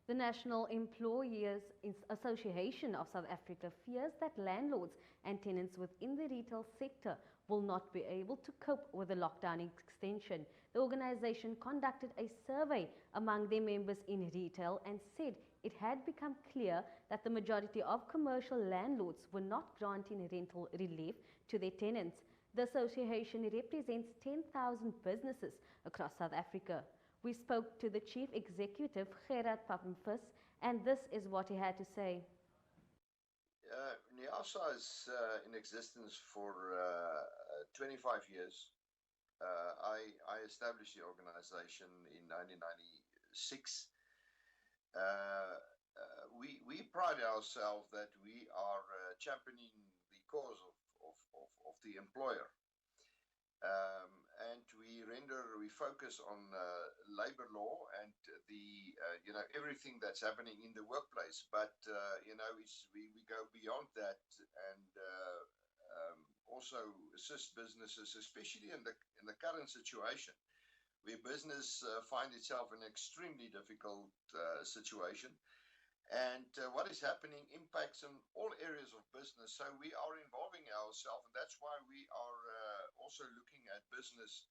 The National Employers Association of South Africa fears that landlords and tenants within the retail sector will not be able to cope with the lockdown extension. The organization conducted a survey among their members in retail and said it had become clear that the majority of commercial landlords were not granting rental relief to their tenants. The association represents 10,000 businesses across South Africa. We spoke to the Chief Executive, Gerhard Papenfus, and this is what he had to say. NEASA is in existence for 25 years. I established the organization in 1996. We pride ourselves that we are championing the cause of the employer. And we focus on labor law and the everything that's happening in the workplace. But we go beyond that and also assist businesses, especially in the current situation, where business find itself in an extremely difficult situation. And what is happening impacts on all areas of business. So we are involving ourselves, and that's why we are also looking at business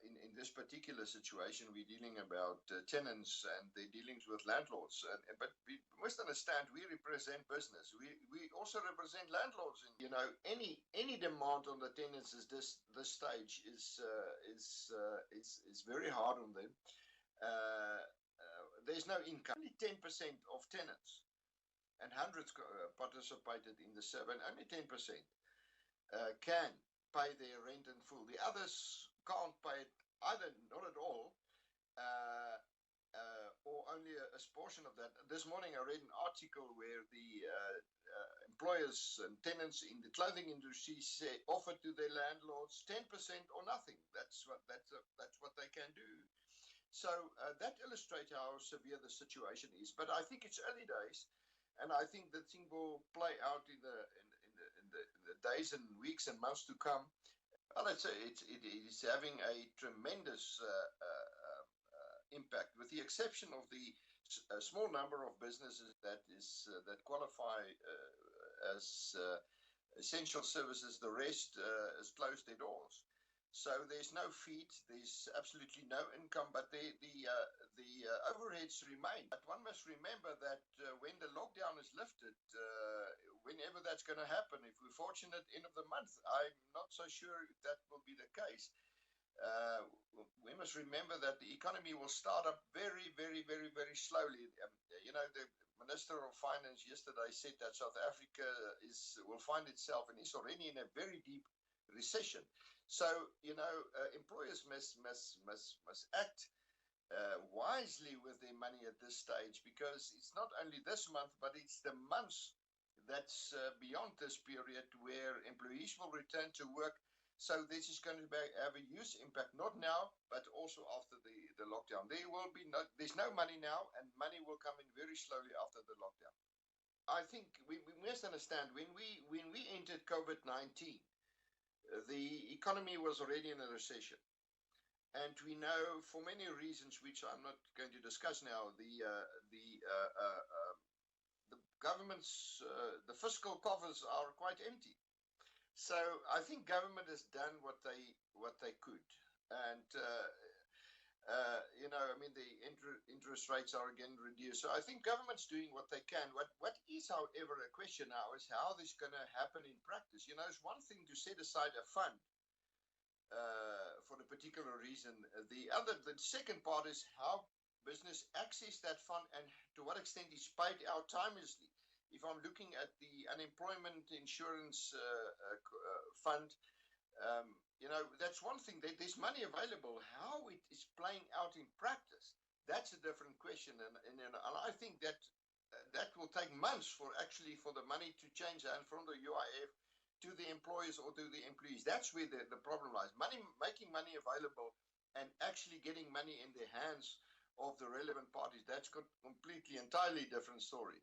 in this particular situation. We're dealing about tenants and their dealings with landlords. But we must understand, we represent business. We also represent landlords. And any demand on the tenants is this stage is very hard on them. There's no income. Only 10% of tenants, and hundreds participated in the survey, and only 10% can pay their rent in full. The others can't pay it either, not at all, or only a portion of that. This morning I read an article where the employers and tenants in the clothing industry offer to their landlords 10% or nothing. That's what they can do. So that illustrates how severe the situation is. But I think it's early days, and I think the thing will play out in the days and weeks and months to come. Well, it is having a tremendous impact, with the exception of the small number of businesses that qualify as essential services. The rest has closed their doors. So there's no feed, there's absolutely no income, but the overheads remain. But one must remember that when the lockdown is lifted, whenever that's going to happen, if we're fortunate, end of the month, I'm not so sure that will be the case. We must remember that the economy will start up very, very, very, very slowly. The Minister of Finance yesterday said that South Africa will find itself and is already in a very deep recession. So employers must act wisely with their money at this stage, because it's not only this month, but it's the months that's beyond this period where employees will return to work. So this is going to have a huge impact, not now, but also after the lockdown. There's no money now, and money will come in very slowly after the lockdown. I think we must understand, when we entered COVID-19, the economy was already in a recession. And we know, for many reasons, which I'm not going to discuss now, the government's, the fiscal coffers are quite empty. So I think government has done what they could. And, the interest rates are again reduced. So I think government's doing what they can. What is, however, a question now is how this is going to happen in practice. It's one thing to set aside a fund for a particular reason. The second part is how business access that fund and to what extent is paid out timelessly. If I'm looking at the unemployment insurance fund, that's one thing. There's money available. How it is playing out in practice, that's a different question. And I think that will take months for the money to change and from the UIF to the employers or to the employees. That's where the problem lies. Making money available and actually getting money in the hands of the relevant parties, that's got completely, entirely different story.